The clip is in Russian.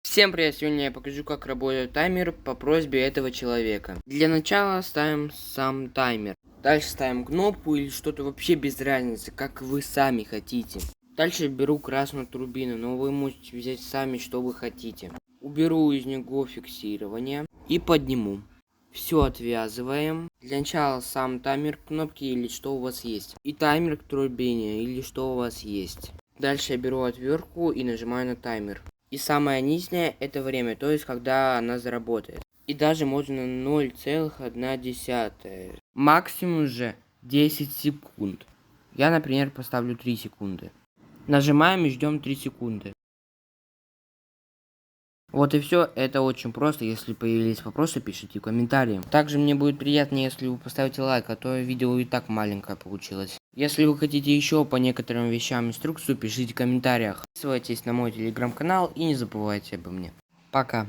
Всем привет! Сегодня я покажу, как работает таймер по просьбе этого человека. Для начала ставим сам таймер. Дальше ставим кнопку или что-то вообще без разницы, как вы сами хотите. Дальше беру красную турбину, но вы можете взять сами, что вы хотите. Уберу из него фиксирование и подниму. Все отвязываем. Для начала сам таймер кнопки или что у вас есть. И таймер к турбине или что у вас есть. Дальше я беру отвертку и нажимаю на таймер. И самое нижнее это время, то есть когда она заработает. И даже можно 0,1. Максимум же 10 секунд. Я, например, поставлю 3 секунды. Нажимаем и ждем 3 секунды. Вот и все, это очень просто. Если появились вопросы, пишите в комментариях. Также мне будет приятно, если вы поставите лайк, а то видео и так маленькое получилось. Если вы хотите еще по некоторым вещам инструкцию, пишите в комментариях. Подписывайтесь на мой телеграм-канал и не забывайте обо мне. Пока.